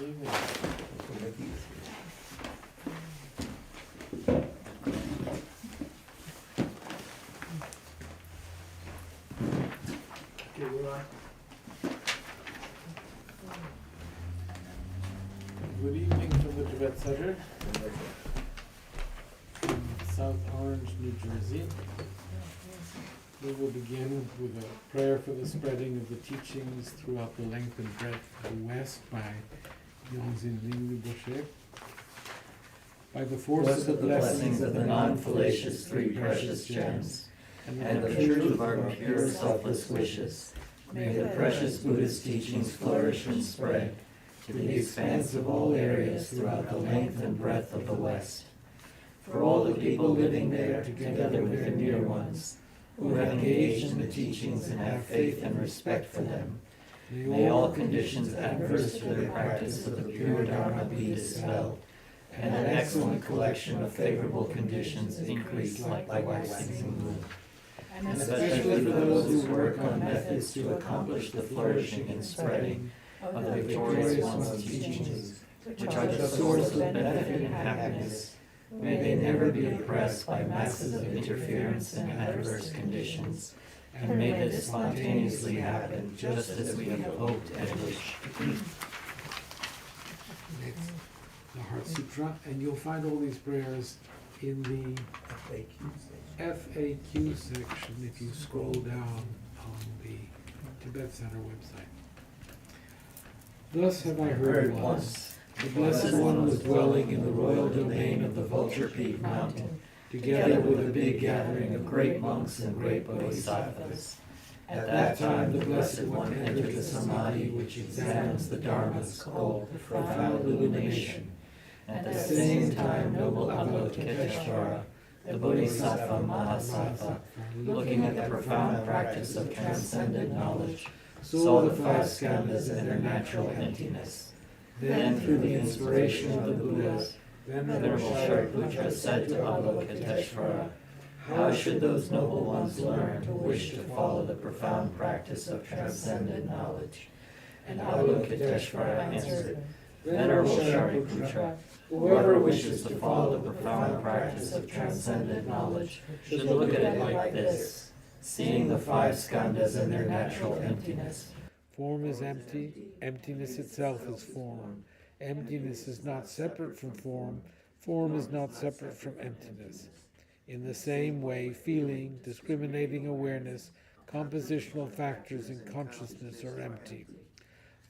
evening. Okay, we're on. Good evening from the Tibet Center in South Orange, New Jersey. We will begin with a prayer for the spreading of the teachings throughout the length and breadth of the West by RINPOCHE. By the force of the blessings of the non-fallacious three precious gems, and the truth of our pure selfless wishes, may the precious Buddhist teachings flourish and spread to the expanse of all areas throughout the length and breadth of the West. For all the people living there, together with their near ones, who have engaged in the teachings and have faith and respect for them, may all conditions adverse to their practice of the pure Dharma be dispelled, and an excellent collection of favorable conditions increase like the waxing moon. And especially for those who work on methods to accomplish the flourishing and spreading of the victorious one's teachings, which are the source of benefit and happiness, may they never be oppressed by masses of interference and adverse conditions, and may this spontaneously happen just as we have hoped and wished. It's the Heart Sutra, and you'll find all these prayers in the FAQ section if you scroll down on the Tibet Center website. Thus have I heard once. The Blessed One was dwelling in the royal domain of the Vulture Peak Mountain, together with a big gathering of great monks and great bodhisattvas. At that time, the Blessed One entered the samadhi which examines the dharmas, called profound illumination. At the same time, noble Avalokiteshvara, the Bodhisattva Mahasattva, looking at the profound practice of transcendent knowledge, saw the five skandhas and their natural emptiness. Then, through the inspiration of the Buddhas, Venerable Shariputra said to Avalokiteshvara, "How should those noble ones learn who wish to follow the profound practice of transcendent knowledge?" And Avalokiteshvara answered, "Venerable Shariputra, whoever wishes to follow the profound practice of transcendent knowledge should look at it like this, seeing the five skandhas and their natural emptiness. Form is empty, emptiness itself is form. Emptiness is not separate from form, form is not separate from emptiness. In the same way, feeling, discriminating awareness, compositional factors in consciousness are empty.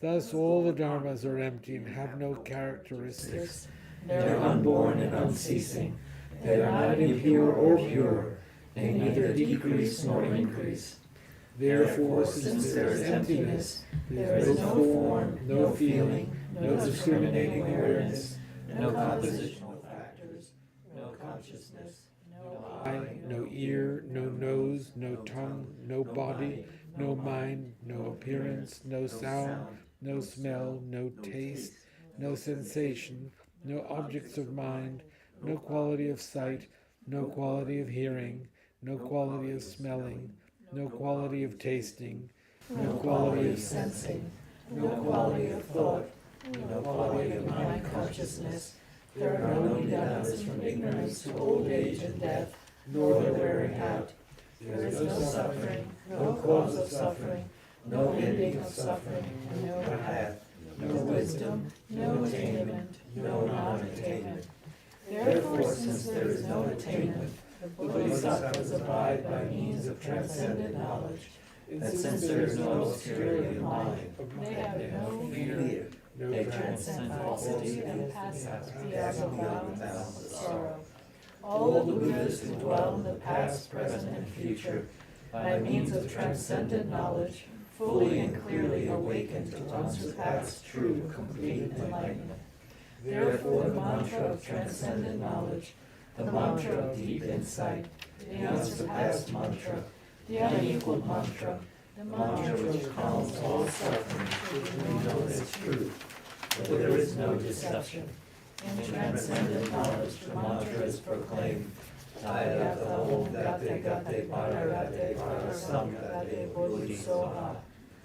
Thus all the dharmas are empty and have no characteristics. They are unborn and unceasing. They are not impure or pure. They neither decrease nor increase. Therefore, since there is emptiness, there is no form, no feeling, no discriminating awareness, no compositional factors, no consciousness, no eye, no ear, no nose, no tongue, no body, no mind, no appearance, no sound, no smell, no taste, no sensation, no objects of mind, no quality of sight, no quality of hearing, no quality of smelling, no quality of tasting, no quality of sensing, no quality of thought, no quality of mind consciousness. There are no nidanas from ignorance to old age and death, nor their wearing out. There is no suffering, no cause of suffering, no ending of suffering, no path, no wisdom, no attainment, no non-attainment. Therefore, since there is no attainment, the Bodhisattvas abide by means of transcendent knowledge, and since there is no obscurity of mind, they have no fear, they transcend falsity and pass beyond boundless sorrow. All the Buddhas who dwell in the past, present, and future, by means of transcendent knowledge, fully and clearly awaken to unsurpassed, true, complete enlightenment. Therefore, the mantra of transcendent knowledge, the mantra of deep insight, the unsurpassed mantra, the unequaled mantra, the mantra which calms all suffering, which we know as truth, for there is no deception. In transcendent knowledge, the mantra is proclaimed, Tayata Om Gate Gate Paragate Parasam Gate Bodhisoha.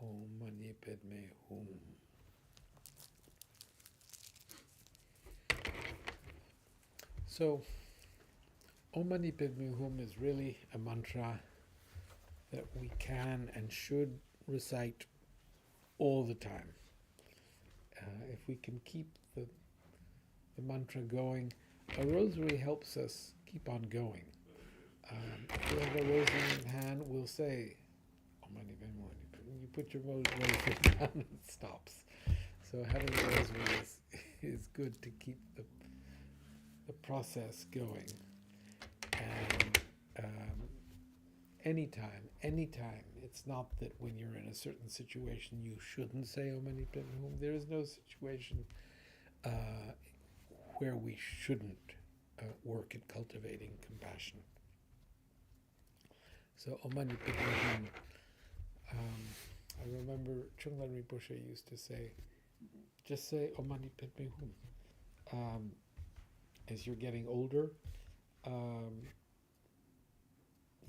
Om Mani Padme Hum. So, Om Mani Padme Hum is really a mantra that we can and should recite all the time. If we can keep the mantra going, a rosary helps us keep on going. If we have a rosary in hand, we'll say, Om Mani Padme Hum. You put your rosary down and it stops. So having a rosary is good to keep the process going. And anytime. It's not that when you're in a certain situation you shouldn't say Om Mani Padme Hum. There is no situation where we shouldn't work at cultivating compassion. So Omani Padme Hum. I remember Chunglan Rinpoche used to say, just say Omani Padme Hum. As you're getting older,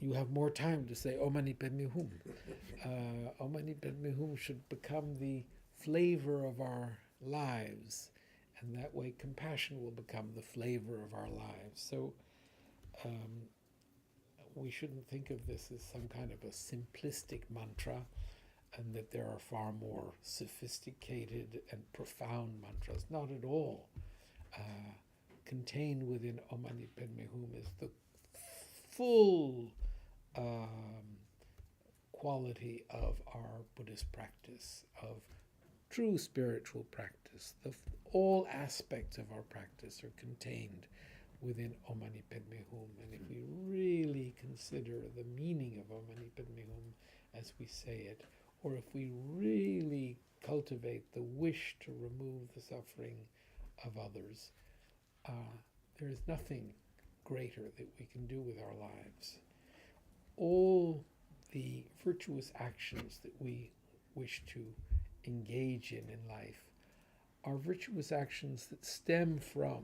you have more time to say Omani Padme Hum. Omani Padme Hum should become the flavor of our lives, and that way compassion will become the flavor of our lives. So we shouldn't think of this as some kind of a simplistic mantra, and that there are far more sophisticated and profound mantras. Not at all. Contained within Omani Padme Hum is the full quality of our Buddhist practice, of true spiritual practice. All aspects of our practice are contained within Omani Padme Hum. And if we really consider the meaning of Omani Padme Hum as we say it, or if we really cultivate the wish to remove the suffering of others, there is nothing greater that we can do with our lives. All the virtuous actions that we wish to engage in life are virtuous actions that stem from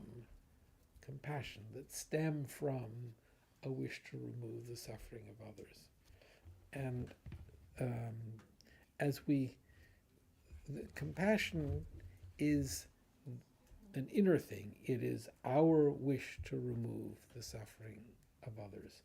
compassion, that stem from a wish to remove the suffering of others. And compassion is an inner thing. It is our wish to remove the suffering of others.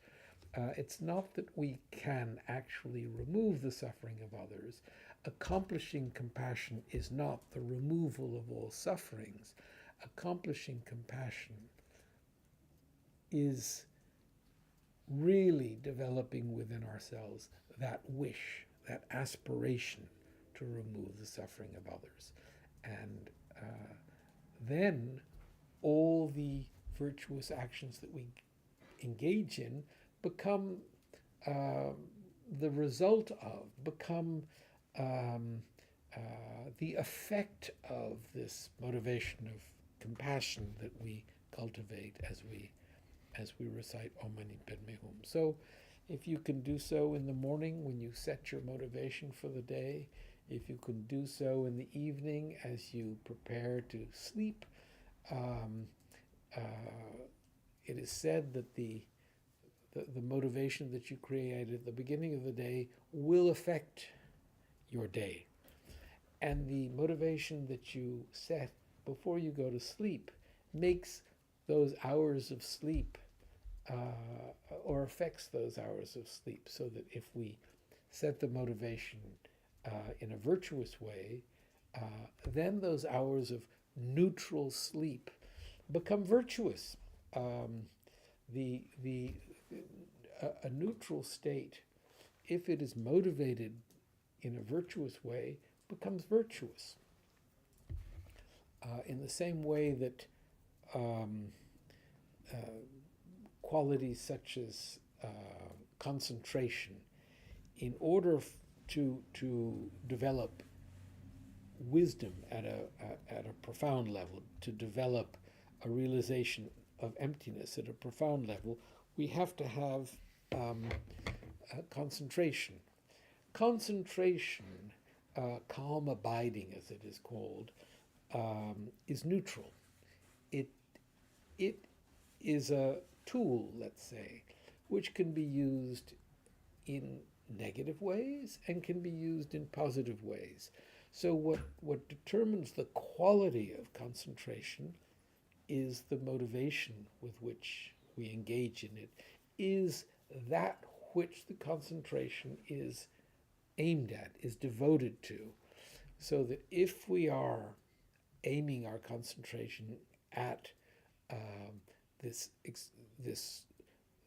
It's not that we can actually remove the suffering of others. Accomplishing compassion is not the removal of all sufferings. Accomplishing compassion is really developing within ourselves that wish, that aspiration to remove the suffering of others. And then all the virtuous actions that we engage in become the result of, become the effect of this motivation of compassion that we cultivate as we recite Om Mani Padme Hum. So if you can do so in the morning when you set your motivation for the day, if you can do so in the evening as you prepare to sleep, it is said that the motivation that you create at the beginning of the day will affect your day. And the motivation that you set before you go to sleep makes those hours of sleep or affects those hours of sleep, so that if we set the motivation in a virtuous way, then those hours of neutral sleep become virtuous. A neutral state, if it is motivated in a virtuous way, becomes virtuous. In the same way that qualities such as concentration, in order to develop wisdom at a profound level, to develop a realization of emptiness at a profound level, we have to have concentration. Concentration, calm abiding as it is called, is neutral. It is a tool, let's say, which can be used in negative ways and can be used in positive ways. So what determines the quality of concentration is the motivation with which we engage in it, is that which the concentration is aimed at, is devoted to. So that if we are aiming our concentration at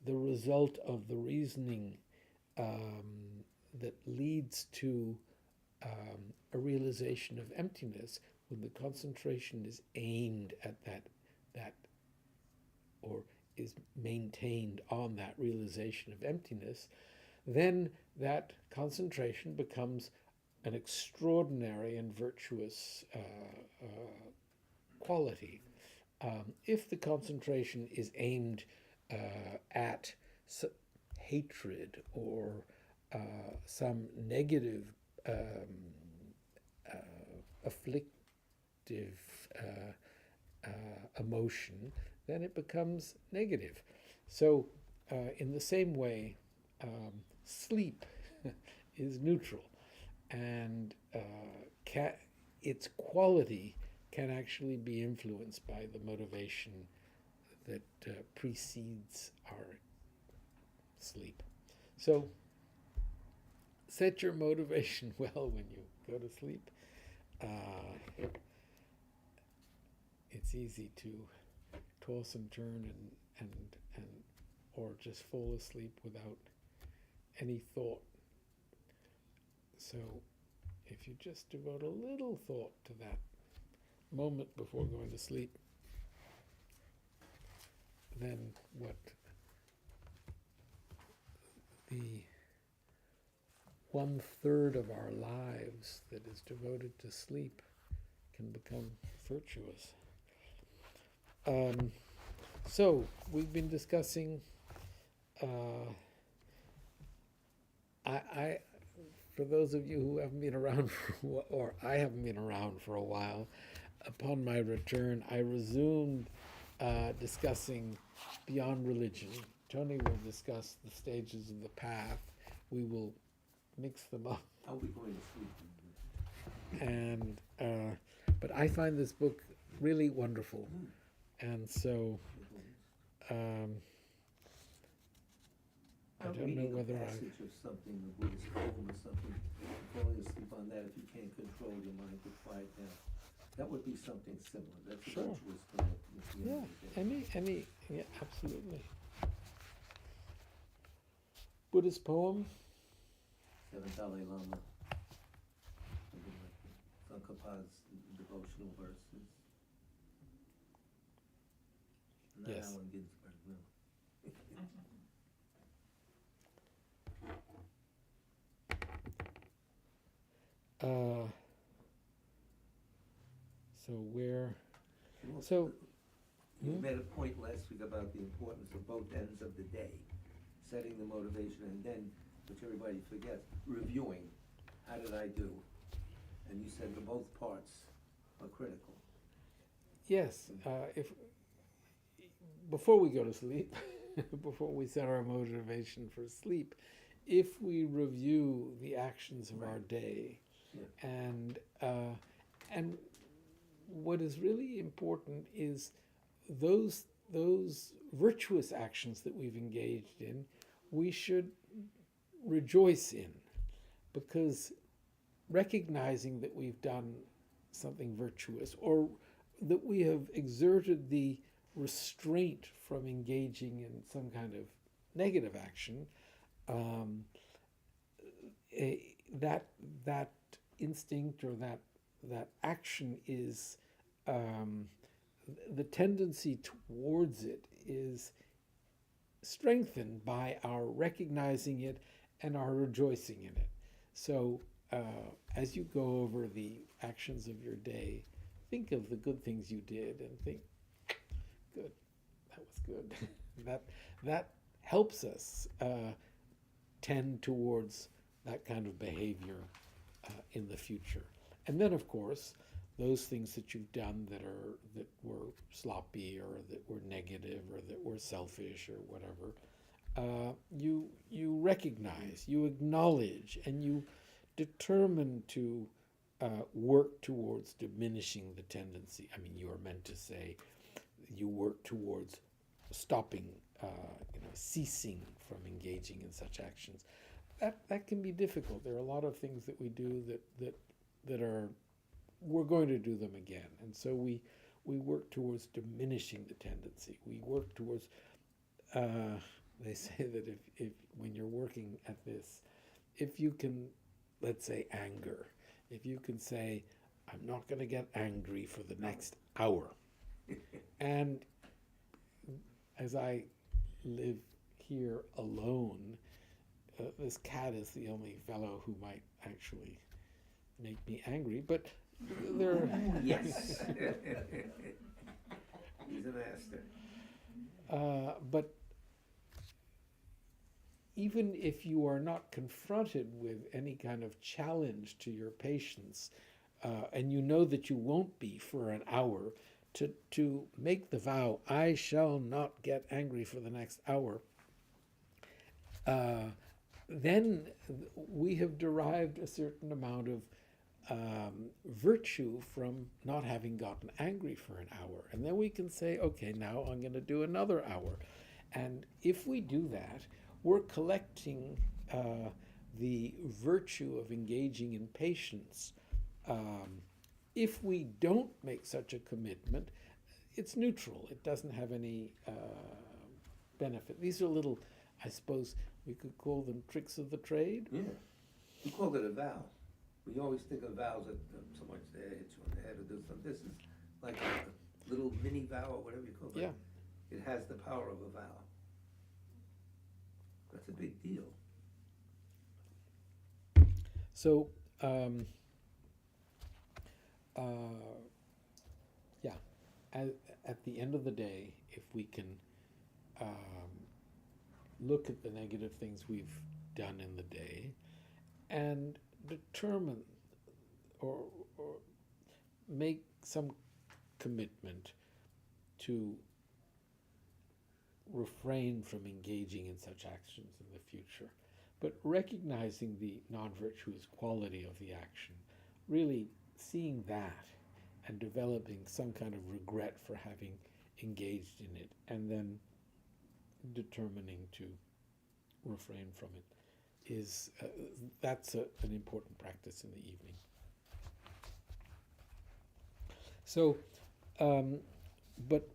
the result of the reasoning that leads to a realization of emptiness, when the concentration is aimed at that or is maintained on that realization of emptiness, then that concentration becomes an extraordinary and virtuous quality. If the concentration is aimed at hatred or some negative afflictive emotion, then it becomes negative. So, in the same way, sleep is neutral, and its quality can actually be influenced by the motivation that precedes our sleep. So, set your motivation well when you go to sleep. It's easy to toss and turn and or just fall asleep without any thought. So if you just devote a little thought to that moment before going to sleep, then what the 1/3 of our lives that is devoted to sleep can become virtuous. So we've been discussing I for those of you who haven't been around or I haven't been around for a while, upon my return I resumed discussing beyond religion. Tony will discuss the stages of the path. We will mix them up. I'll be going to sleep. And but I find this book really wonderful, and so I don't know whether I. Passage of something, a Buddhist poem or something, falling asleep on that if you can't control your mind to quiet down. That would be something similar. That's Sure. what was at the end of the day. Yeah, absolutely. Buddhist poem. Seventh Dalai Lama. Something like that. Tsongkhapa's devotional verses. Not Yes. Allen Ginsberg, no. So where? Well, So you made a point last week about the importance of both ends of the day, setting the motivation, and then, which everybody forgets, reviewing. How did I do? And you said that both parts are critical. yes, if before we go to sleep, before we set our motivation for sleep, if we review the actions of our day, Yeah. and what is really important is those virtuous actions that we've engaged in, we should rejoice in, because recognizing that we've done something virtuous, or that we have exerted the restraint from engaging in some kind of negative action, that instinct or that action is the tendency towards it is strengthened by our recognizing it and our rejoicing in it. So as you go over the actions of your day, think of the good things you did and think, good, that was good. that helps us tend towards that kind of behavior in the future. And then, of course, those things that you've done that were sloppy or that were negative or that were selfish or whatever, you recognize, you acknowledge, and you determine to work towards diminishing the tendency. I mean, you are meant to say you work towards stopping, ceasing from engaging in such actions. That can be difficult. There are a lot of things that we do that are, we're going to do them again, and so we work towards diminishing the tendency. We work towards. They say that if when you're working at this, if you can, let's say, anger, if you can say, I'm not going to get angry for the next hour, and as I live here alone, this cat is the only fellow who might actually make me angry. But There, Yes. He's a master. but even if you are not confronted with any kind of challenge to your patience, and you know that you won't be for an hour, to make the vow, I shall not get angry for the next hour, then we have derived a certain amount of virtue from not having gotten angry for an hour. And then we can say, okay, now I'm going to do another hour. And if we do that, we're collecting the virtue of engaging in patience. If we don't make such a commitment, it's neutral. It doesn't have any benefit. These are little, I suppose we could call them tricks of the trade. Yeah. We call it a vow. We always think of vows that someone's there, hits you on the head, or does something. This is like a little mini vow, or whatever you call it. Yeah. It has the power of a vow. That's a big deal. So, yeah, at the end of the day, if we can look at the negative things we've done in the day and determine or make some commitment to refrain from engaging in such actions in the future, but recognizing the non-virtuous quality of the action, really seeing that and developing some kind of regret for having engaged in it, and then determining to refrain from it, is that's an important practice in the evening. So, but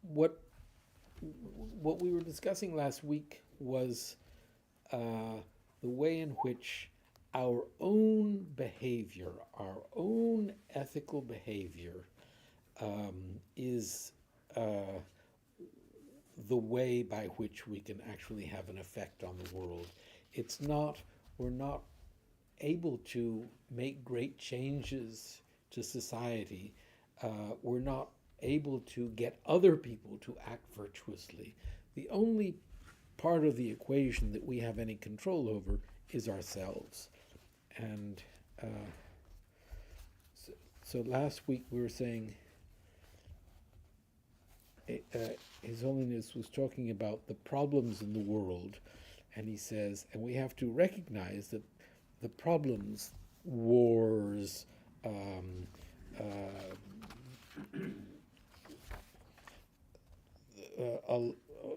what we were discussing last week was the way in which our own behavior, our own ethical behavior, is the way by which we can actually have an effect on the world. It's not, we're not able to make great changes to society. We're not able to get other people to act virtuously. The only part of the equation that we have any control over is ourselves. And so last week we were saying His Holiness was talking about the problems in the world, and he says, and we have to recognize that the problems, wars,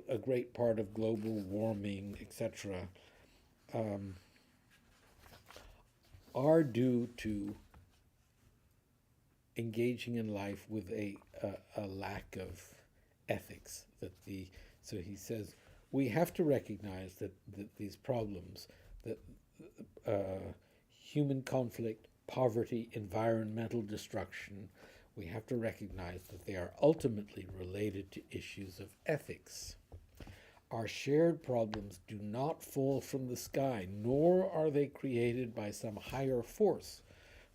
a great part of global warming, etc., are due to engaging in life with a lack of ethics. So he says we have to recognize that these problems, that human conflict, poverty, environmental destruction, we have to recognize that they are ultimately related to issues of ethics. Our shared problems do not fall from the sky, nor are they created by some higher force.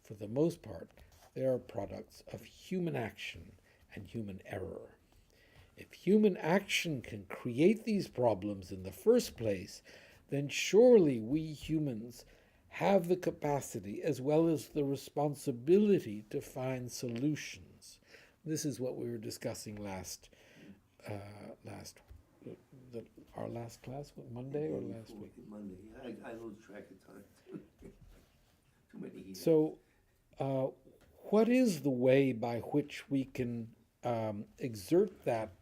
For the most part, they are products of human action and human error. If human action can create these problems in the first place, then surely we humans have the capacity as well as the responsibility to find solutions. This is what we were discussing our last class, Monday or last week? Monday. I lose track of time. Too many years. So, what is the way by which we can exert that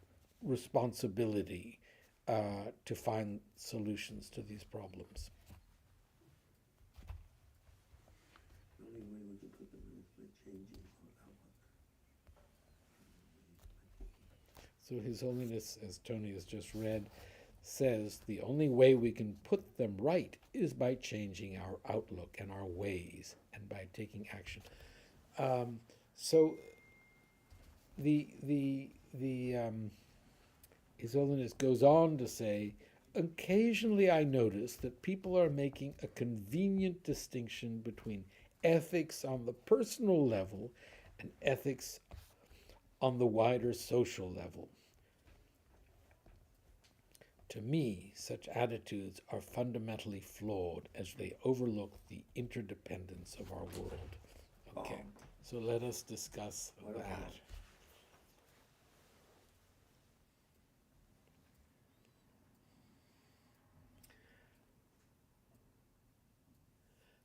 responsibility to find solutions to these problems? The only way we can put them in is by changing our outlook. So His Holiness, as Tony has just read, says the only way we can put them right is by changing our outlook and our ways and by taking action. So His Holiness goes on to say, occasionally I notice that people are making a convenient distinction between ethics on the personal level and ethics on the wider social level. To me, such attitudes are fundamentally flawed as they overlook the interdependence of our world. Okay, so let us discuss that.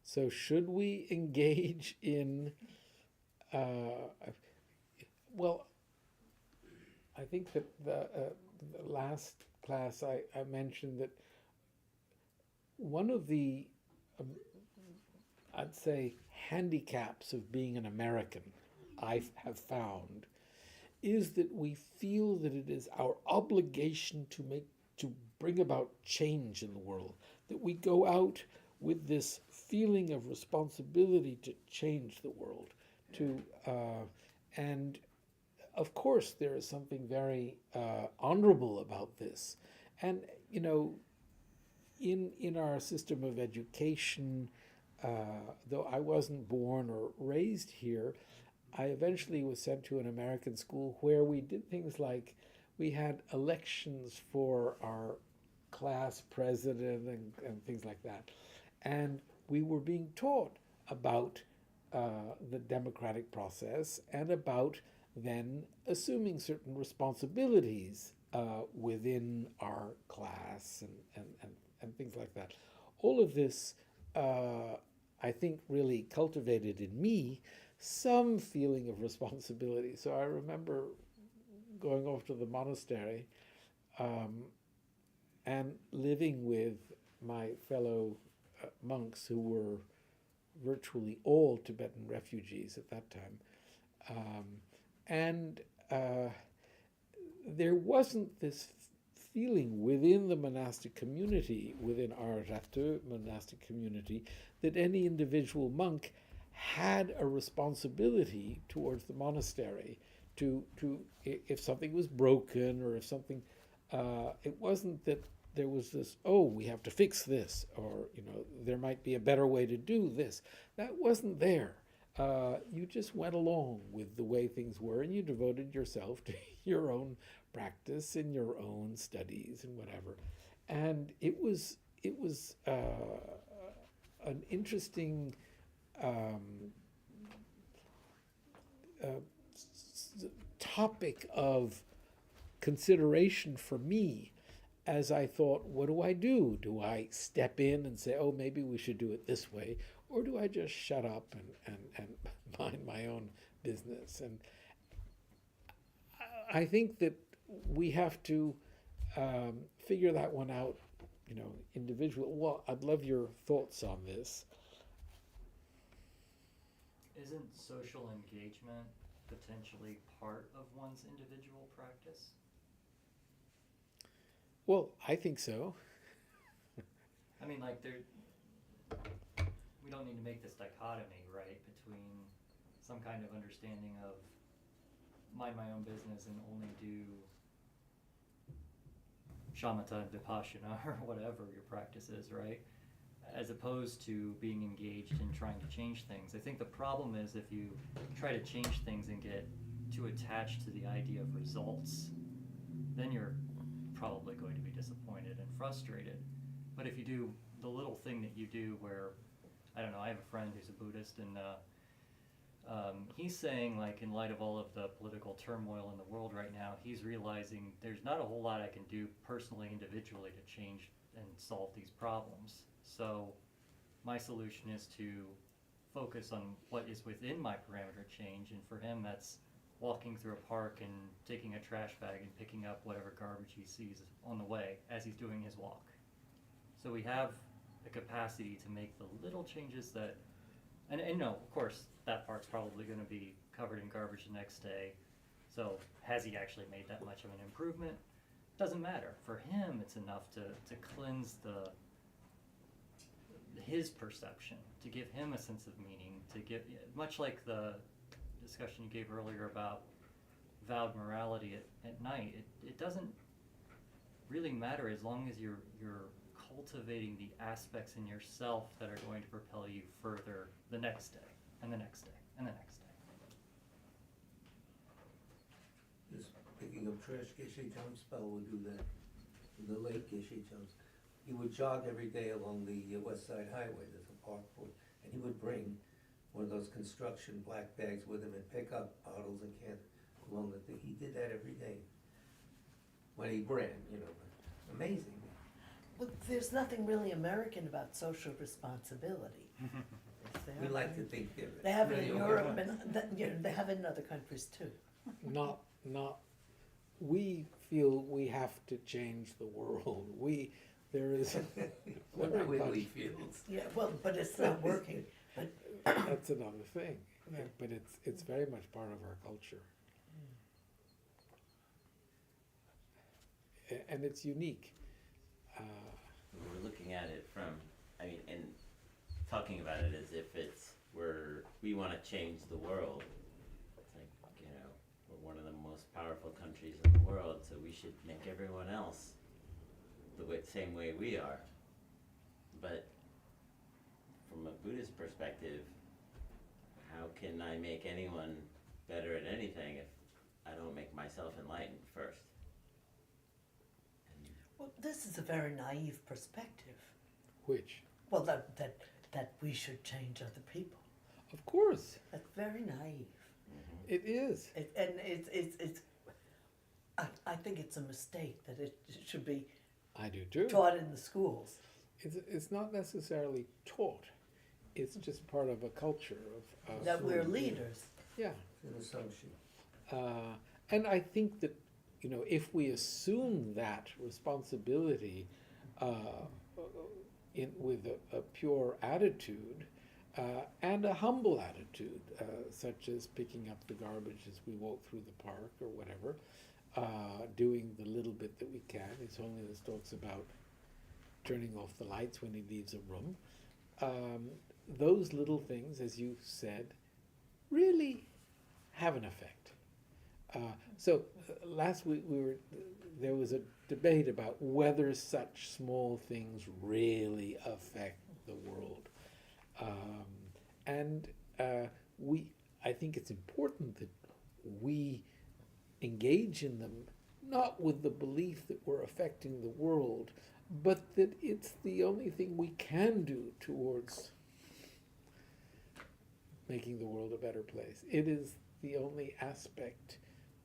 So should we engage in, well, I think that the last class I mentioned that one of the, I'd say, handicaps of being an American, I have found, is that we feel that it is our obligation to bring about change in the world, that we go out with this feeling of responsibility to change the world, and of course there is something very honorable about this, and in our system of education, though I wasn't born or raised here, I eventually was sent to an American school where we did things like we had elections for our class president and things like that. And we were being taught about the democratic process and about then assuming certain responsibilities within our class and things like that. All of this, I think, really cultivated in me some feeling of responsibility. So I remember going off to the monastery and living with my fellow monks who were virtually all Tibetan refugees at that time. And there wasn't this feeling within the monastic community, within our Ratu monastic community, that any individual monk had a responsibility towards the monastery to if something was broken or if something, it wasn't that there was this, oh, we have to fix this, or there might be a better way to do this. That wasn't there. You just went along with the way things were, and you devoted yourself to your own practice and your own studies and whatever. And it was an interesting topic of consideration for me as I thought, what do I do? Do I step in and say, oh, maybe we should do it this way? Or do I just shut up and mind my own business? And I think that we have to figure that one out, individual. Well, I'd love your thoughts on this. Isn't social engagement potentially part of one's individual practice? Well, I think so. I mean, like, we don't need to make this dichotomy, right, between some kind of understanding of mind my own business and only do shamatha and vipassana or whatever your practice is, right, as opposed to being engaged in trying to change things. I think the problem is if you try to change things and get too attached to the idea of results, then you're probably going to be disappointed and frustrated. But if you do the little thing that you do where, I don't know, I have a friend who's a Buddhist, and he's saying, like, in light of all of the political turmoil in the world right now, he's realizing there's not a whole lot I can do personally, individually, to change and solve these problems. So my solution is to focus on what is within my parameter change, and for him that's walking through a park and taking a trash bag and picking up whatever garbage he sees on the way as he's doing his walk. So we have the capacity to make the little changes that, and no, of course, that part's probably going to be covered in garbage the next day. So has he actually made that much of an improvement? Doesn't matter. For him, it's enough to cleanse his perception, to give him a sense of meaning, to give, much like the discussion you gave earlier about vowed morality at night. It doesn't really matter as long as you're cultivating the aspects in yourself that are going to propel you further the next day, and the next day, and the next day. Just picking up trash, Geshe Spell would do that. In the late Geshe Chums. He would jog every day along the West Side Highway, there's a park, and he would bring one of those construction black bags with him and pick up bottles and cans along the thing. He did that every day when he ran, you know, amazing. Well, there's nothing really American about social responsibility. Is there? We like to think they're. They have it really in okay. Europe and you know, they have it in other countries too. Not, we feel we have to change the world. There is What very Whitley much, feels. Yeah, well, but it's not working. But that's another thing. Yeah. But it's very much part of our culture. And it's unique. We're looking at it from, I mean, and talking about it as if we want to change the world. It's like, you know, we're one of the most powerful countries in the world, so we should make everyone else the same way we are. But from a Buddhist perspective, how can I make anyone better at anything if I don't make myself enlightened first? well, this is a very naive perspective. Which, Well, that we should change other people. of course, That's very naive. it is. It's I think it's a mistake that it should be I do too. taught in the schools. It's not necessarily taught. It's just part of a culture of That we're leaders. yeah. It's an assumption. And I think that, you know, if we assume that responsibility with a pure attitude and a humble attitude, such as picking up the garbage as we walk through the park or whatever, doing the little bit that we can. His Holiness talks about turning off the lights when he leaves a room. Those little things, as you said, really have an effect. Last week there was a debate about whether such small things really affect the world, I think it's important that we engage in them, not with the belief that we're affecting the world, but that it's the only thing we can do towards making the world a better place. It is the only aspect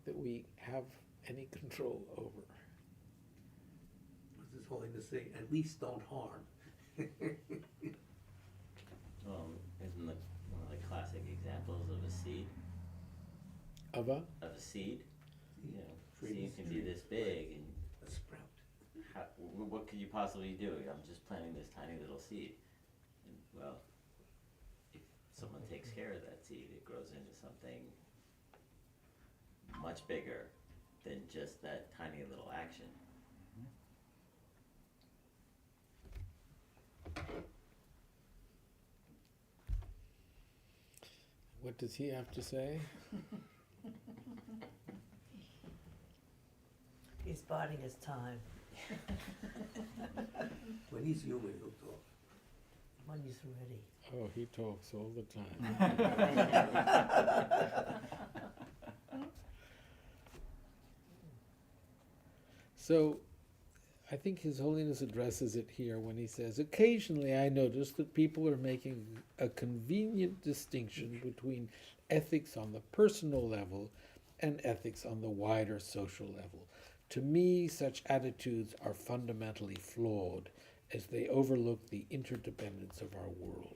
that we have any control over. What's His Holiness say? At least don't harm. Well, isn't one of the classic examples of a seed? Of a? Of a seed? You know, Trees. seed can be this big, and A sprout. what could you possibly do? I'm just planting this tiny little seed. And, well, if someone takes care of that seed, it grows into something much bigger than just that tiny little action. What does he have to say? He's biding his time When he's human, he'll talk. when he's ready. Oh, he talks all the time. So, I think His Holiness addresses it here when he says, occasionally I notice that people are making a convenient distinction between ethics on the personal level and ethics on the wider social level. To me, such attitudes are fundamentally flawed, as they overlook the interdependence of our world.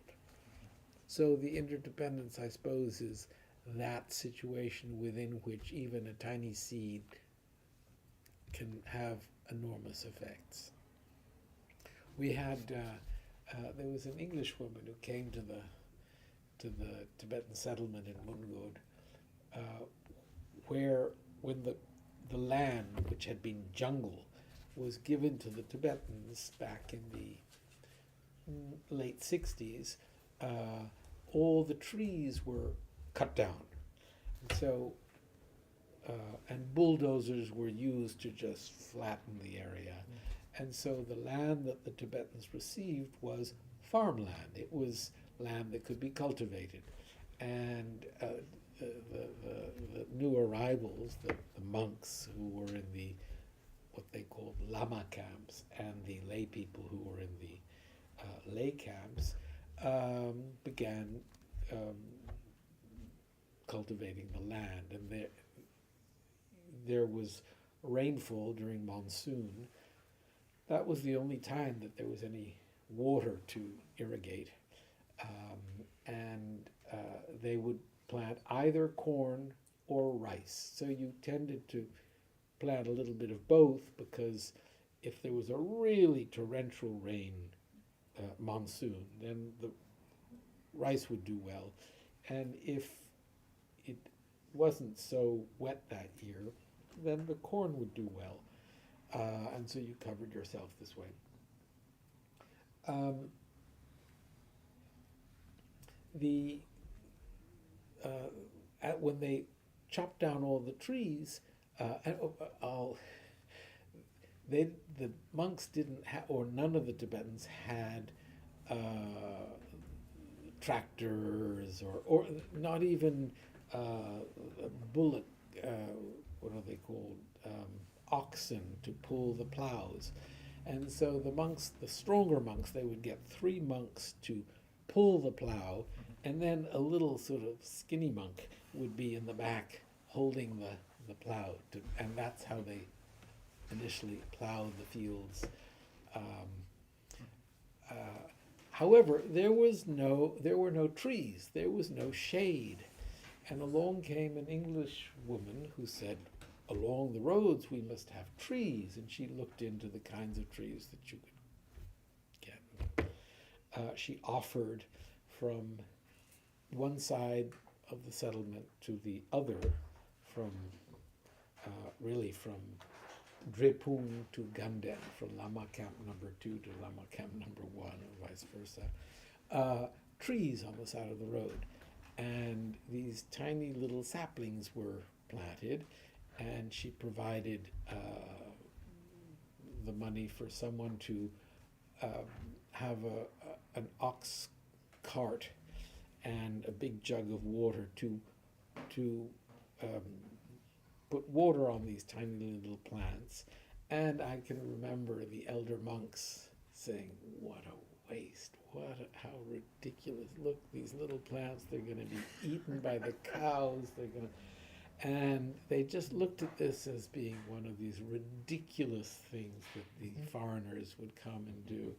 So the interdependence, I suppose, is that situation within which even a tiny seed can have enormous effects. We had, there was an English woman who came to the Tibetan settlement in Mungod, where when the land, which had been jungle, was given to the Tibetans back in the late 60s, all the trees were cut down. And so, and bulldozers were used to just flatten the area. And so the land that the Tibetans received was farmland. It was land that could be cultivated. And the new arrivals, the monks who were in the what they called lama camps, and the lay people who were in the lay camps, began cultivating the land. And there was rainfall during monsoon. That was the only time that there was any water to irrigate. And they would plant either corn or rice. So you tended to plant a little bit of both, because if there was a really torrential rain monsoon, then the rice would do well. And if it wasn't so wet that year, then the corn would do well. And so you covered yourself this way. When they chopped down all the trees, the monks didn't have, or none of the Tibetans had tractors, or not even bullock, what are they called, oxen to pull the plows. And so the monks, the stronger monks, they would get 3 monks to pull the plow, and then a little sort of skinny monk would be in the back holding the plow, and that's how they initially plowed the fields. However, there were no trees, there was no shade, and along came an English woman who said, along the roads we must have trees, and she looked into the kinds of trees that you could get. She offered from one side of the settlement to the other, from Drepung to Ganden, from Lama Camp number 2 to Lama Camp number 1, or vice versa, trees on the side of the road. And these tiny little saplings were planted, and she provided the money for someone to have an ox cart and a big jug of water to put water on these tiny little plants. And I can remember the elder monks saying, "What a waste, how ridiculous, look, these little plants, they're going to be eaten by the cows, and they just looked at this as being one of these ridiculous things that the foreigners would come and do.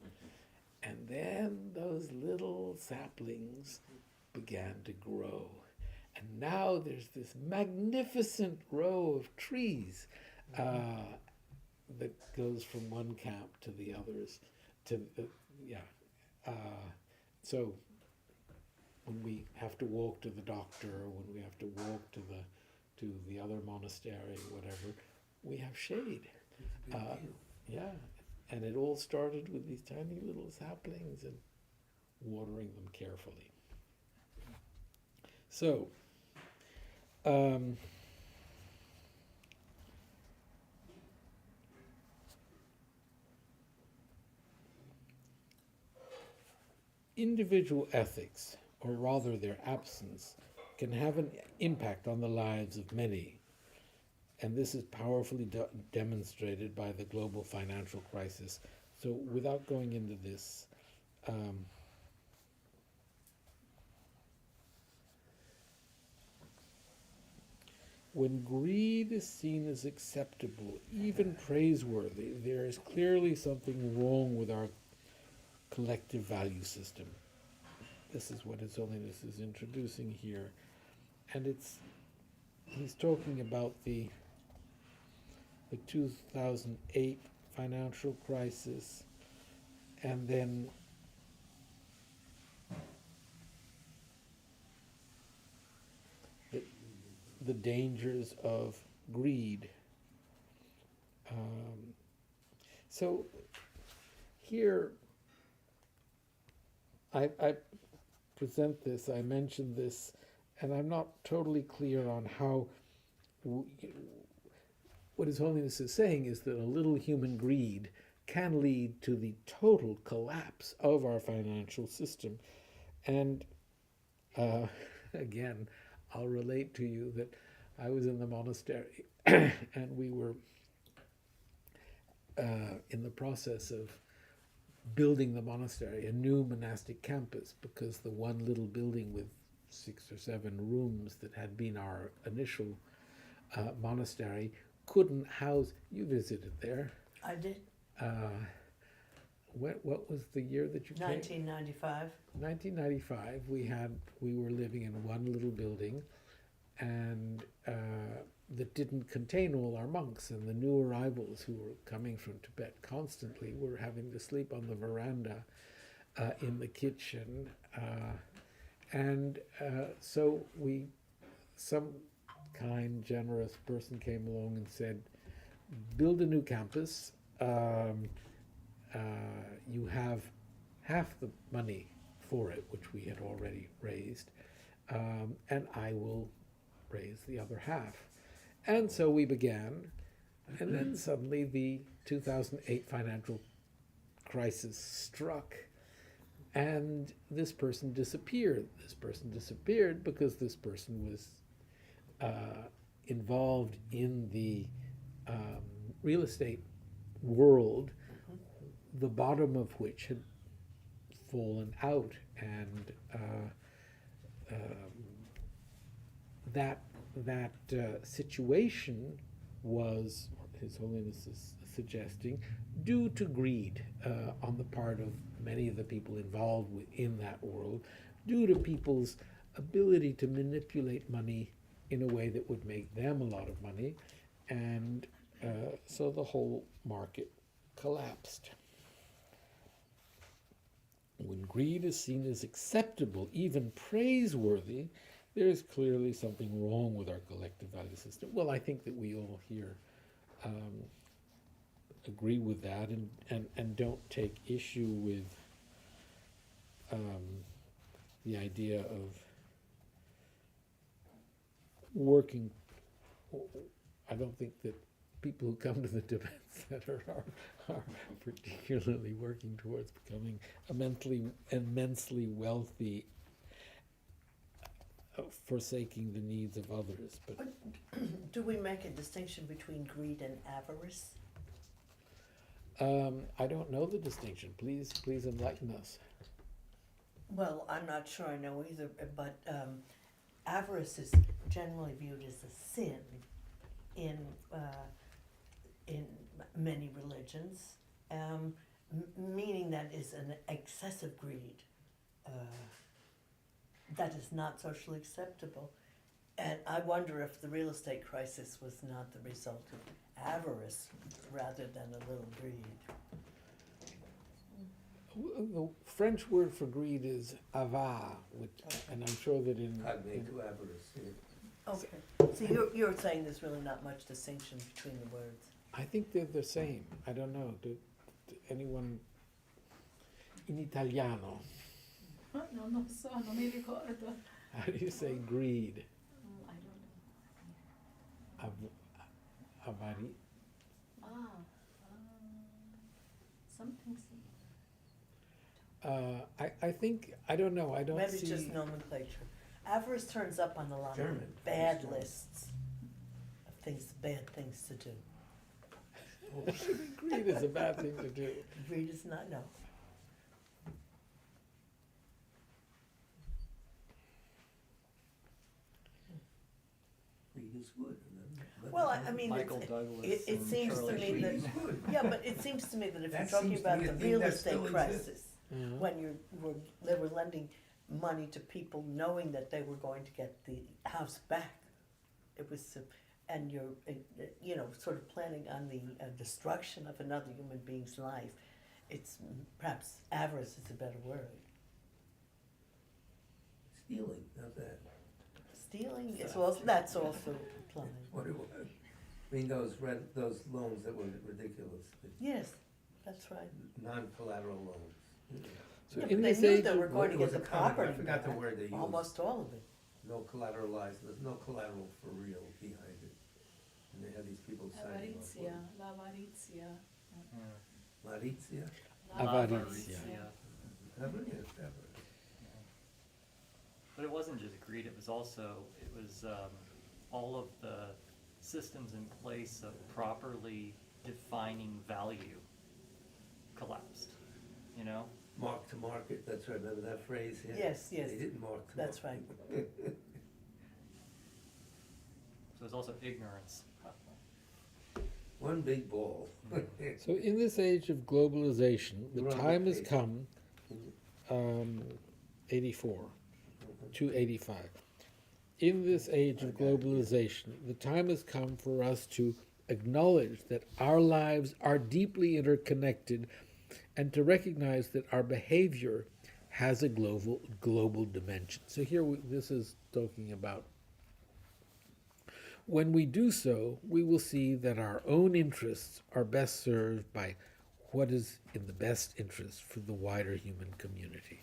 And then those little saplings began to grow. And now there's this magnificent row of trees that goes from one camp to the others. So when we have to walk to the doctor, or when we have to walk to the other monastery, whatever, we have shade. And it all started with these tiny little saplings and watering them carefully. So, individual ethics, or rather their absence, can have an impact on the lives of many. And this is powerfully demonstrated by the global financial crisis. So without going into this, when greed is seen as acceptable, even praiseworthy, there is clearly something wrong with our collective value system. This is what His Holiness is introducing here. And he's talking about the 2008 financial crisis, and then the dangers of greed. So here I present this, I mention this, and I'm not totally clear on how, what His Holiness is saying is that a little human greed can lead to the total collapse of our financial system. And again, I'll relate to you that I was in the monastery and we were in the process of building the monastery, a new monastic campus, because the one little building with 6 or 7 rooms that had been our initial monastery couldn't house. You visited there. I did, What was the year that you came? 1995. 1995. We were living in one little building, and that didn't contain all our monks, and the new arrivals who were coming from Tibet constantly were having to sleep on the veranda in the kitchen, and so some kind, generous person came along and said, build a new campus. You have half the money for it, which we had already raised, and I will raise the other half. And so we began, and then suddenly the 2008 financial crisis struck, and this person disappeared. This person disappeared because this person was involved in the real estate world, the bottom of which had fallen out, and that situation was, His Holiness is suggesting, due to greed on the part of many of the people involved in that world, due to people's ability to manipulate money in a way that would make them a lot of money, and so the whole market collapsed. When greed is seen as acceptable, even praiseworthy, there is clearly something wrong with our collective value system. Well, I think that we all here agree with that, and don't take issue with the idea of working. I don't think that people who come to the Tibet Center are particularly working towards becoming immensely wealthy, forsaking the needs of others. But Do we make a distinction between greed and avarice? I don't know the distinction. Please enlighten us. Well, I'm not sure I know either, but avarice is generally viewed as a sin in many religions, meaning that is an excessive greed that is not socially acceptable. And I wonder if the real estate crisis was not the result of avarice rather than a little greed. The French word for greed is avare, and I'm sure that in Cognate to avarice. Okay, so you're saying there's really not much distinction between the words. I think they're the same. I don't know. Do anyone in Italiano? No, non so, non mi ricordo. How do you say greed? I don't know. Avari. Something. I think, I don't know. I don't Maybe see. it's just nomenclature. Avarice turns up on a lot German. of bad lists of bad things to do. Greed is a bad thing to do. Greed is not, no. Greed is good. Well, I mean, Michael Douglas it and seems to Charlie me Sheen. that, Greed is good. yeah, but it seems to me that if you're That talking seems to about be a the thing real that estate still crisis, exists. Yeah. when they were lending money to people knowing that they were going to get the house back, it was, and you're, sort of planning on the destruction of another human being's life. It's perhaps avarice is a better word. Stealing, not that. Stealing is also, that's also applied. What it was. I mean, those loans that were ridiculous, Yes, that's right. non-collateral loans. So Yeah, in but they this knew age they of- were going to It get was the a common- property I forgot the back, word they used. almost all of it. No collateralized, there's no collateral for real behind it. And they had these people signing off. L'avarizia, l'avarizia. Maurizia? Avarizia. Ever? Yes, ever. But it wasn't just greed, it was all of the systems in place of properly defining value collapsed, you know? Mark to market, that's right, remember that phrase? Yeah. Yes, yes. They didn't mark to That's market. So it's also ignorance. One big ball. So in this age of globalization, the You're on time what has page? come, 84 to 85. In this age of globalization, the time has come for us to acknowledge that our lives are deeply interconnected and to recognize that our behavior has a global dimension. So here this is talking about when we do so, we will see that our own interests are best served by what is in the best interest for the wider human community.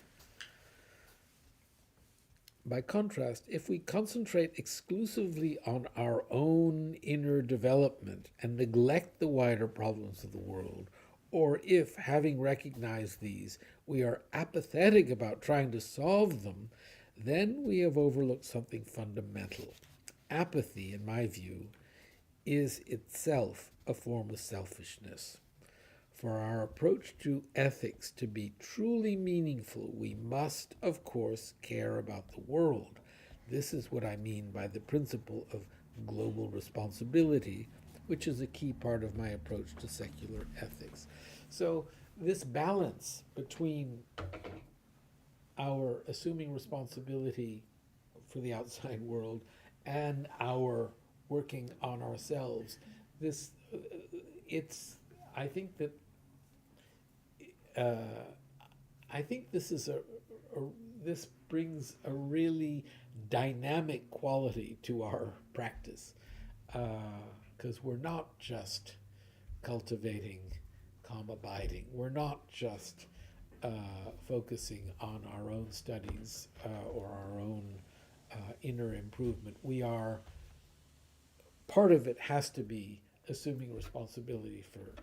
By contrast, if we concentrate exclusively on our own inner development and neglect the wider problems of the world, or if, having recognized these, we are apathetic about trying to solve them, then we have overlooked something fundamental. Apathy, in my view, is itself a form of selfishness. For our approach to ethics to be truly meaningful, we must, of course, care about the world. This is what I mean by the principle of global responsibility, which is a key part of my approach to secular ethics. So this balance between our assuming responsibility for the outside world and our working on ourselves, I think this is this brings a really dynamic quality to our practice, because we're not just cultivating calm abiding. We're not just focusing on our own studies or our own inner improvement. We are, part of it has to be assuming responsibility for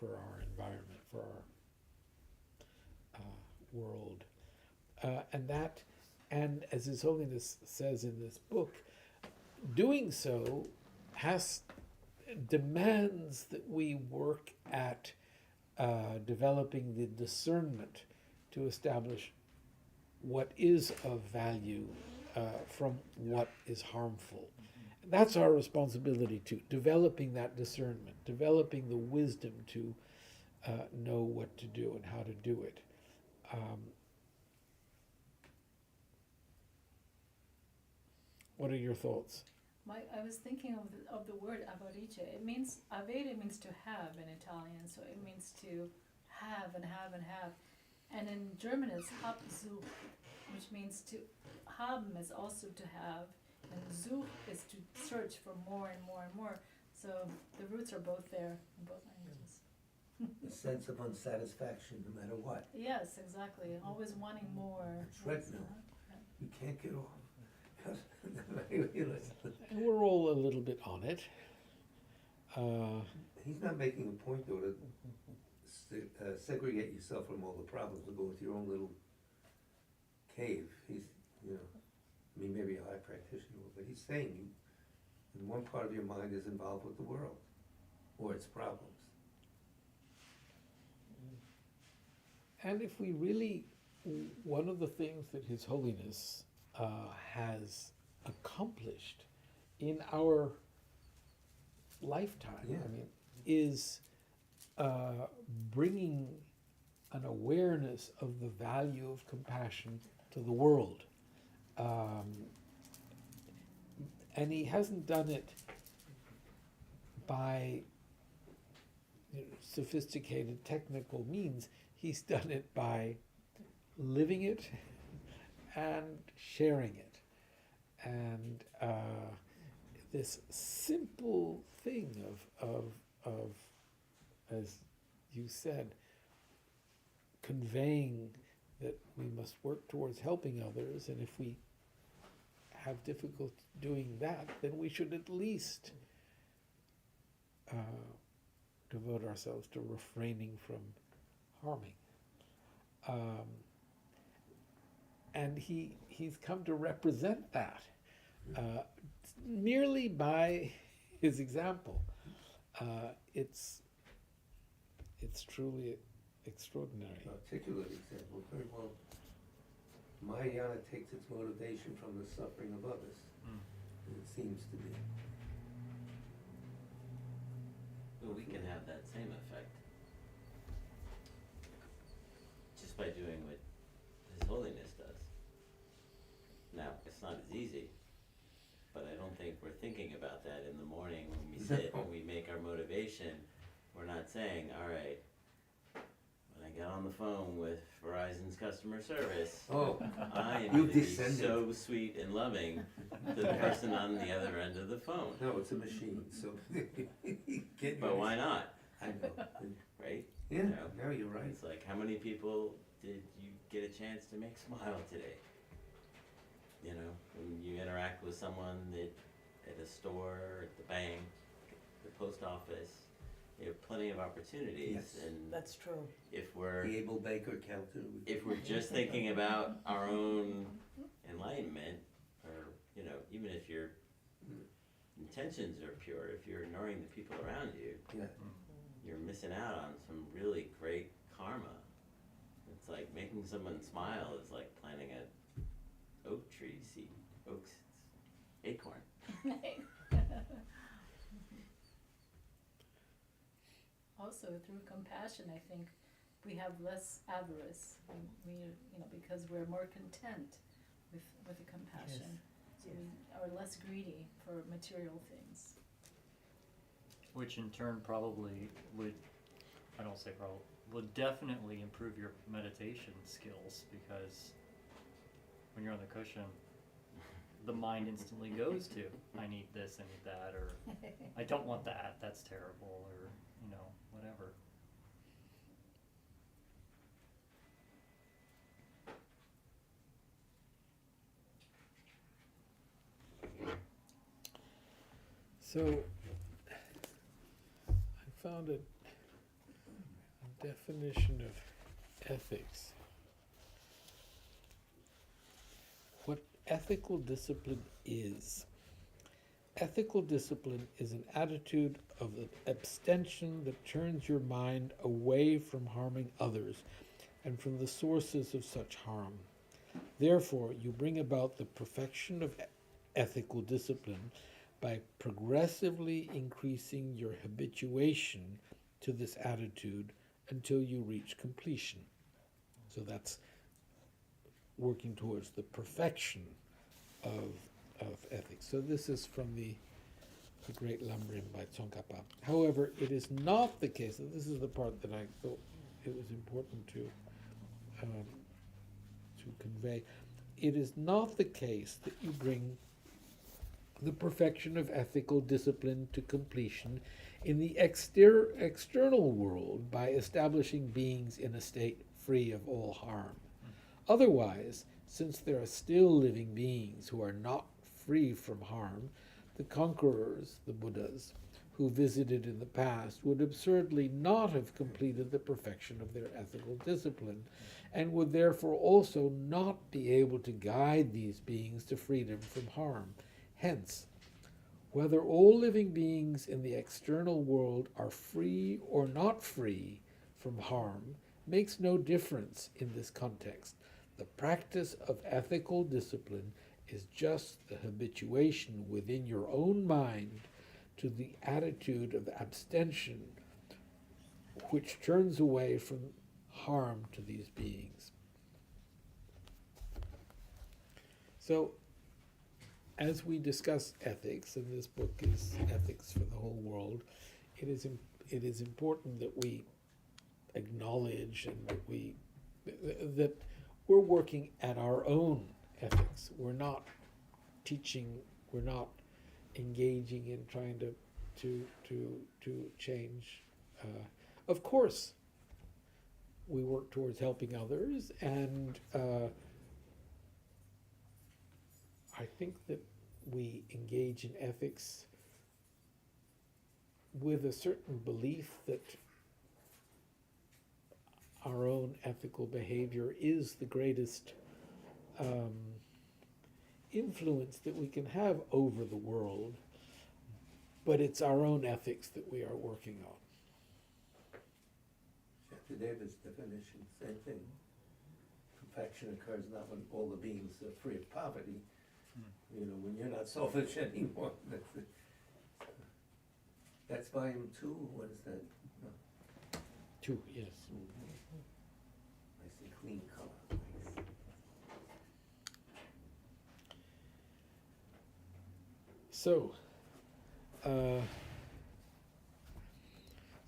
our environment, for our world. And as His Holiness says in this book, doing so demands that we work at developing the discernment to establish what is of value from what is harmful. That's our responsibility too, developing that discernment, developing the wisdom to know what to do and how to do it. What are your thoughts? I was thinking of the word avarice. Avere means to have in Italian, so it means to have and have and have. And in German it's Habsucht, which means to haben is also to have, and such is to search for more and more and more. So the roots are both there in both languages. A sense of unsatisfaction no matter what. Yes, exactly. Always wanting more. It's right now. You can't get off. And we're all a little bit on it. He's not making a point though to segregate yourself from all the problems and go with your own little cave. He's, maybe a high practitioner, but he's saying in one part of your mind is involved with the world or its problems. And if we really, one of the things that His Holiness has accomplished in our lifetime, Yeah. is bringing an awareness of the value of compassion to the world. And He hasn't done it by sophisticated technical means. He's done it by living it and sharing it. And this simple thing of, as you said, conveying that we must work towards helping others, and if we have difficulty doing that, then we should at least devote ourselves to refraining from harming. And he's come to represent that merely by his example. It's truly extraordinary. Articulate example, very well. Mahayana takes its motivation from the suffering of others, it seems to be. Well, we can have that same effect just by doing what His Holiness does. Now, it's not as easy, but I don't think we're thinking about that in the morning when we sit, when we make our motivation. We're not saying, all right, when I got on the phone with Verizon's customer service, Oh, I am you going to be descended. so sweet and loving to the person on the other end of the phone. no, it's a machine, so. Get But your- why not, I know. right? Yeah, You know, no, you're right. It's like, how many people did you get a chance to make smile today? You know, when you interact with someone that, at a store, at the bank, the post office, you have plenty of opportunities, Yes. and That's true. if we're, The able baker counted. if we're just thinking about our own enlightenment, or, you know, even if your intentions are pure, if you're ignoring the people around you, Yeah, you're missing out on some really great karma. It's like making someone smile is like planting a oak tree seed, oak's acorn. Also, through compassion, I think we have less avarice. We you know, because we're more content with the compassion. So we are less greedy for material things. Which in turn probably would, I don't say probably, would definitely improve your meditation skills, because when you're on the cushion, the mind instantly goes to, I need this, I need that, or I don't want that, that's terrible, or, you know, whatever. So I found a definition of ethics. What ethical discipline is. Ethical discipline is an attitude of abstention that turns your mind away from harming others and from the sources of such harm. Therefore, you bring about the perfection of ethical discipline by progressively increasing your habituation to this attitude until you reach completion. So that's working towards the perfection of ethics. So this is from the Great Lumbering by Tsongkhapa. However, it is not the case, and this is the part that I thought it was important to convey. It is not the case that you bring the perfection of ethical discipline to completion in the external world by establishing beings in a state free of all harm. Otherwise, since there are still living beings who are not free from harm, the conquerors, the Buddhas, who visited in the past would absurdly not have completed the perfection of their ethical discipline, and would therefore also not be able to guide these beings to freedom from harm. Hence, whether all living beings in the external world are free or not free from harm makes no difference in this context. The practice of ethical discipline is just the habituation within your own mind to the attitude of abstention, which turns away from harm to these beings. So, as we discuss ethics, and this book is Ethics for the Whole World, it is important that we acknowledge and that we're working at our own ethics. We're not teaching, we're not engaging in trying to change. Of course, we work towards helping others, and I think that we engage in ethics with a certain belief that our own ethical behavior is the greatest influence that we can have over the world, but it's our own ethics that we are working on. After David's definition, same thing. Perfection occurs not when all the beings are free of poverty, you know, when you're not selfish anymore. That's volume 2, what is that? No. 2, yes. Nice and clean color, nice.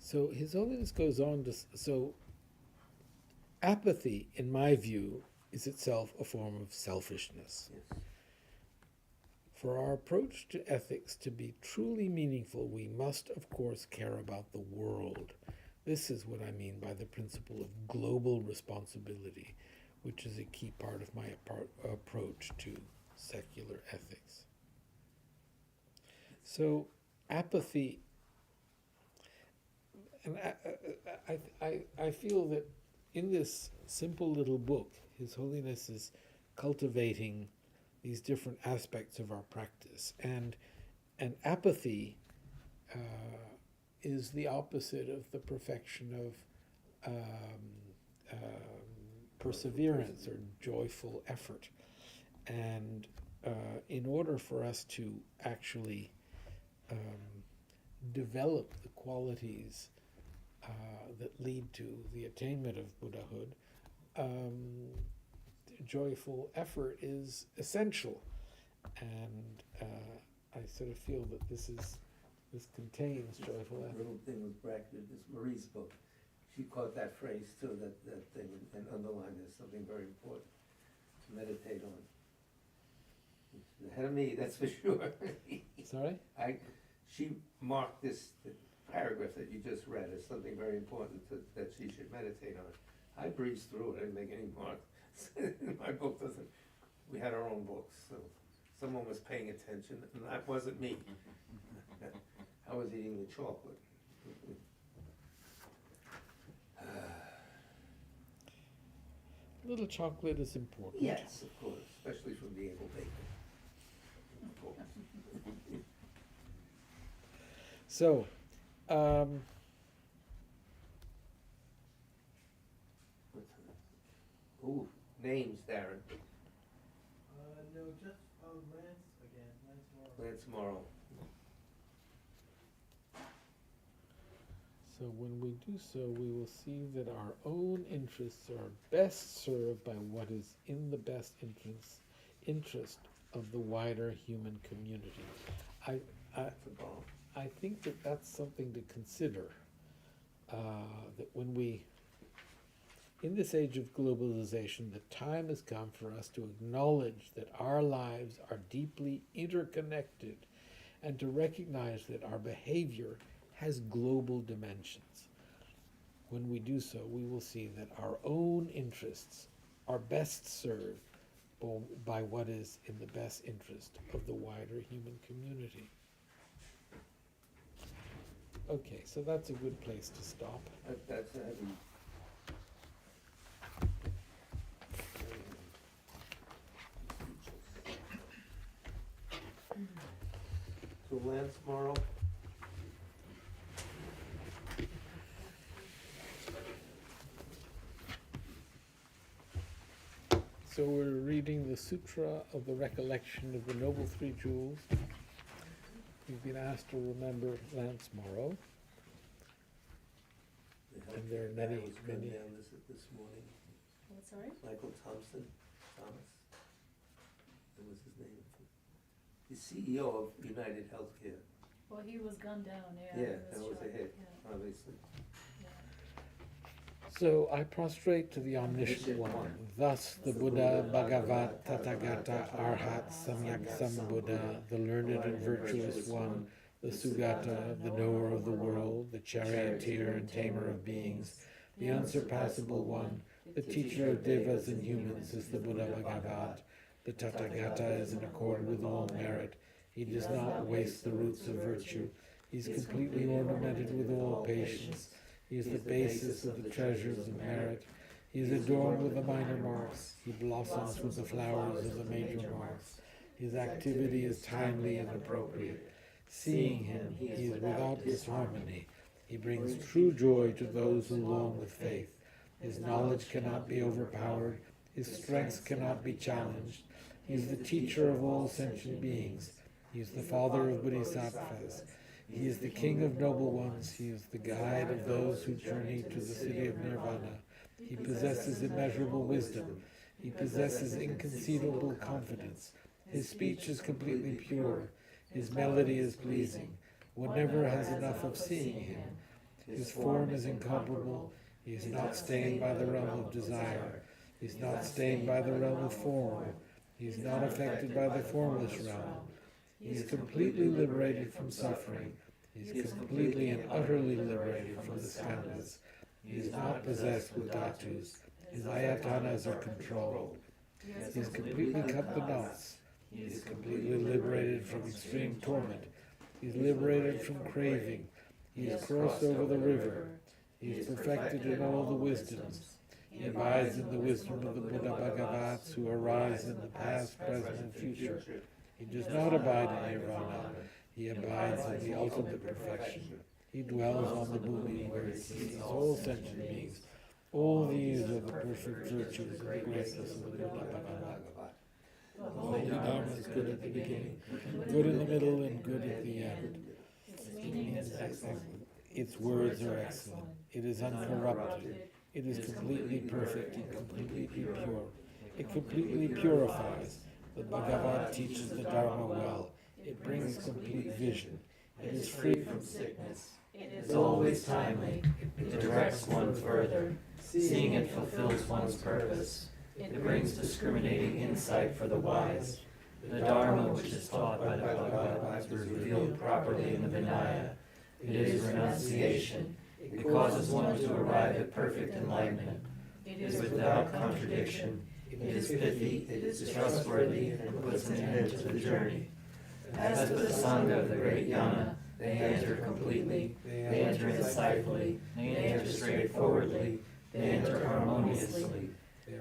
So His Holiness goes on to, so apathy, in my view, is itself a form of selfishness. Yes. For our approach to ethics to be truly meaningful, we must, of course, care about the world. This is what I mean by the principle of global responsibility, which is a key part of my approach to secular ethics. So, apathy, and I feel that in this simple little book, His Holiness is cultivating these different aspects of our practice, and apathy is the opposite of the perfection of perseverance or joyful effort. And in order for us to actually develop the qualities that lead to the attainment of Buddhahood, joyful effort is essential. And I sort of feel that this contains joyful A effort. little thing was bracketed, this Marie's book. She caught that phrase too, that thing, and underlined as something very important to meditate on. She's ahead of me, that's for sure. Sorry? She marked this paragraph that you just read as something very important that she should meditate on. I breezed through it, I didn't make any marks. My book doesn't, we had our own books, so someone was paying attention, and that wasn't me. I was eating the chocolate. Little chocolate is important. Yes, of course, especially from the able baker. Of course. So, Ooh, names, Darren. No, just Lance again, Lance Morrow. Lance Morrow. so when we do so, we will see that our own interests are best served by what is in the best interest of the wider human community. That's a bomb. I think that that's something to consider, that when we, in this age of globalization, the time has come for us to acknowledge that our lives are deeply interconnected and to recognize that our behavior has global dimensions. When we do so, we will see that our own interests are best served by what is in the best interest of the wider human community. Okay, so that's a good place to stop. That's a heavy. So Lance Morrow. So we're reading the Sutra of the Recollection of the Noble Three Jewels. We've been asked to remember Lance Morrow. And there are many, was many. down this morning. What, sorry? Michael Thomas. What was his name? He's CEO of United Healthcare. Well, he was gunned down, yeah. Yeah, that's that was a shot, hit, yeah, obviously. yeah. So I prostrate to the Omniscient One. Thus the Buddha, Bhagavat, Tathagata, Arhat, Samyak Sambuddha, the learned and virtuous one, the Sugata, the knower of the world, the charioteer and tamer of beings, the unsurpassable one, the teacher of devas and humans is the Buddha Bhagavat. The Tathagata is in accord with all merit. He does not waste the roots of virtue. He is completely ornamented with all patience. He is the basis of the treasures of merit. He is adorned with the minor marks. He blossoms with the flowers of the major marks. His activity is timely and appropriate. Seeing him, he is without disharmony. He brings true joy to those who long with faith. His knowledge cannot be overpowered. His strength cannot be challenged. He is the teacher of all sentient beings. He is the father of bodhisattvas. He is the king of noble ones. He is the guide of those who journey to the city of nirvana. He possesses immeasurable wisdom. He possesses inconceivable confidence. His speech is completely pure. His melody is pleasing. One never has enough of seeing him. His form is incomparable. He is not stained by the realm of desire. He is not stained by the realm of form. He is not affected by the formless realm. He is completely liberated from suffering. He is completely and utterly liberated from the skandhas. He is not possessed with dhatus. His ayatanas are controlled. He has completely cut the knots. He is completely liberated from extreme torment. He is liberated from craving. He has crossed over the river. He is perfected in all the wisdoms. He abides in the wisdom of the Buddha Bhagavats who arise in the past, present, and future. He does not abide in nirvana. He abides in the ultimate perfection. He dwells on the bhumi where he sees all sentient beings. All these are the perfect virtues and greatness of the Buddha Bhagavat. The Holy Dharma is good at the beginning, good in the middle, and good at the end. Its meaning is excellent. Its words are excellent. It is uncorrupted. It is completely perfect and completely pure. It completely purifies. The Bhagavat teaches the Dharma well. It brings complete vision. It is free from sickness. It is always timely. It directs one further. Seeing it fulfills one's purpose. It brings discriminating insight for the wise. The Dharma which is taught by the Bhagavad is revealed properly in the Vinaya. It is renunciation. It causes one to arrive at perfect enlightenment. It is without contradiction. It is pithy, it is trustworthy, and puts an end to the journey. As for the Sangha of the great Yana, they enter completely, they enter insightfully, they enter straightforwardly, they enter harmoniously.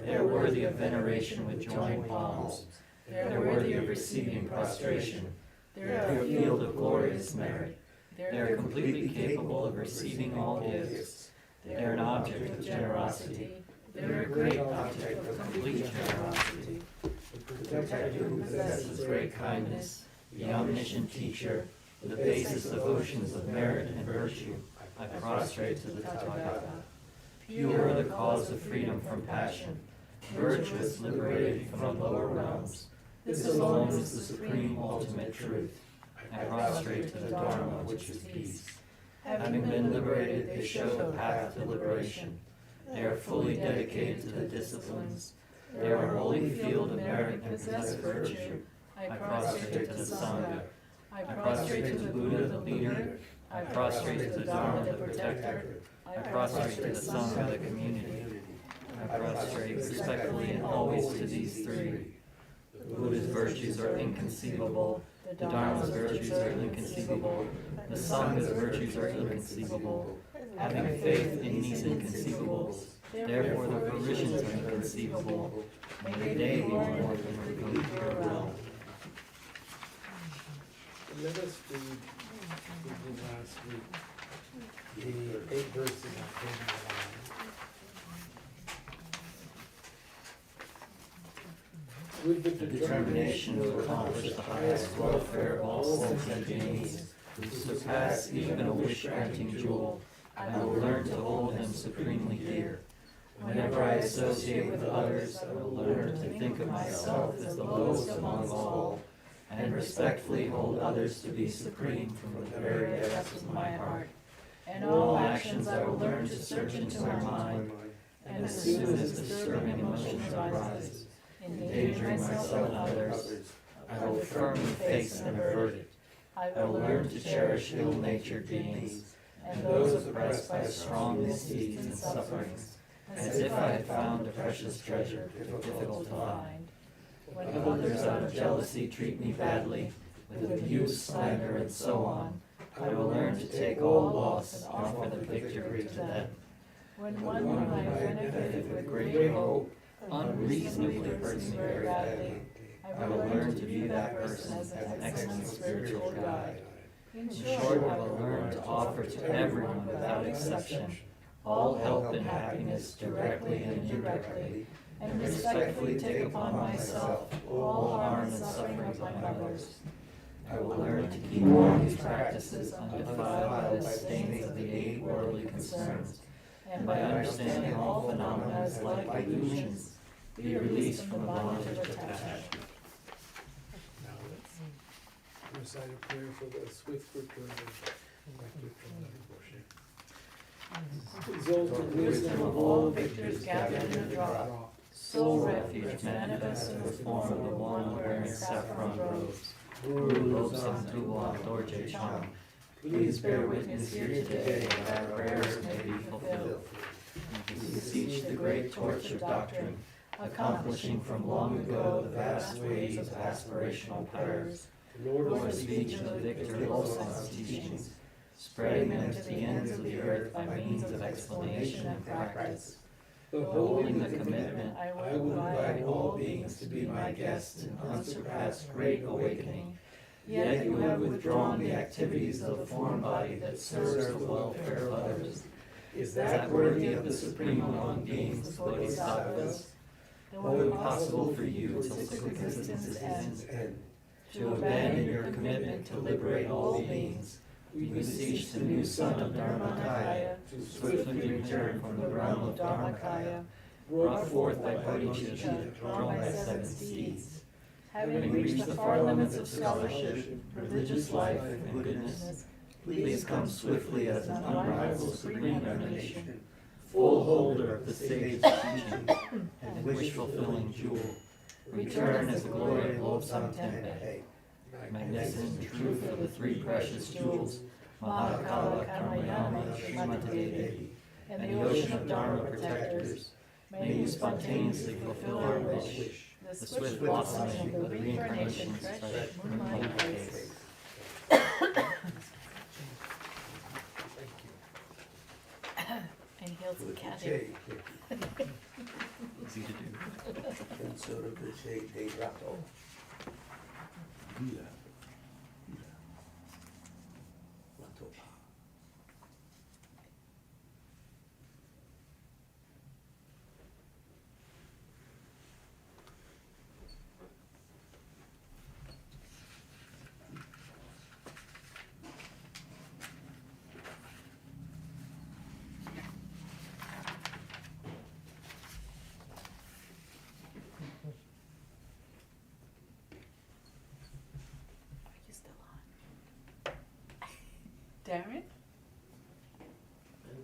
They are worthy of veneration with joined palms. They are worthy of receiving prostration. They are a field of glorious merit. They are completely capable of receiving all gifts. They are an object of generosity. They are a great object of complete generosity. The protector who possesses great kindness, the omniscient teacher, the basis of oceans of merit and virtue, I prostrate to the Tathagata. Pure the cause of freedom from passion, virtuous liberated from lower realms. This alone is the supreme ultimate truth. I prostrate to the Dharma, which is peace. Having been liberated, they show the path to liberation. They are fully dedicated to the disciplines. They are a holy field of merit and possess virtue. I prostrate to the Sangha. I prostrate to the Buddha, the leader. I prostrate to the Dharma, the protector. I prostrate to the Sangha, the community. I prostrate respectfully and always to these three. The Buddha's virtues are inconceivable. The Dharma's virtues are inconceivable. The Sangha's virtues are inconceivable. Having faith in these inconceivables, therefore the provisions are inconceivable. May they be born into the pure realm. Let us read last week the 8 verses of Page 9. With the Determination to accomplish the highest welfare of all sentient beings, who surpass even a wish-granting jewel, I will learn to hold them supremely dear. Whenever I associate with others, I will learn to think of myself as the lowest among all, and respectfully hold others to be supreme from the very depths of my heart. In all actions I will learn to search into my mind, and as soon as disturbing emotions arise, endangering myself and others, I will firmly face and avert it. I will learn to cherish ill-natured beings, and those oppressed by strong misdeeds and sufferings, as if I had found a precious treasure difficult to find. When others out of jealousy treat me badly, with abuse, slander, and so on, I will learn to take all loss and offer the victory to them. When one whom I benefit with great hope unreasonably hurts me very badly, I will learn to view that person as an excellent spiritual guide. In short, I will learn to offer to everyone without exception all help and happiness directly and indirectly, and respectfully take upon myself all harm and suffering upon others. I will learn to keep all these practices undefiled by the stains of the 8 worldly concerns, and by understanding all phenomena as like illusions, be released from the bondage of attachment. Now let's recite a prayer for the swift return of Dr. Rinpoche. Exalted wisdom of all victors gathered in a drop, Sole refuge manifest in the form of the one wearing saffron robes. Guru Lobsang Tuwa Dorje Chang, please bear witness here today that our prayers may be fulfilled. We beseech the great torch of doctrine, accomplishing from long ago the vast ways of aspirational prayers, Lord speech of the victor Lobsang's teachings, spreading them to the ends of the earth by means of explanation and practice. Holding the commitment, I will invite all beings to be my guests in unsurpassed great awakening. Yet you have withdrawn the activities of the form body that serves the welfare of others. Is that worthy of the Supreme One beings, the Bodhisattvas? O impossible for you till existence ends, to abandon your commitment to liberate all beings, we beseech the new son of Dharmakaya to swiftly return from the realm of Dharmakaya, brought forth by Bodhicitta, drawn by 7 steeds. Having reached the far limits of scholarship, religious life, and goodness, please come swiftly as an unrivaled supreme emanation, full holder of the sage's teachings, and wish-fulfilling jewel. Return as the glory of Lobsang Tempe, magnificent truth of the 3 precious jewels, Mahakala, Karmayama, Srimati Devi, and the ocean of Dharma protectors. May you spontaneously fulfill our wish, the swift blossoming of the reincarnation's fresh moonlight face. And heals the cat. Easy to do. KHENSUR of the Shade Day Rato. Yeah.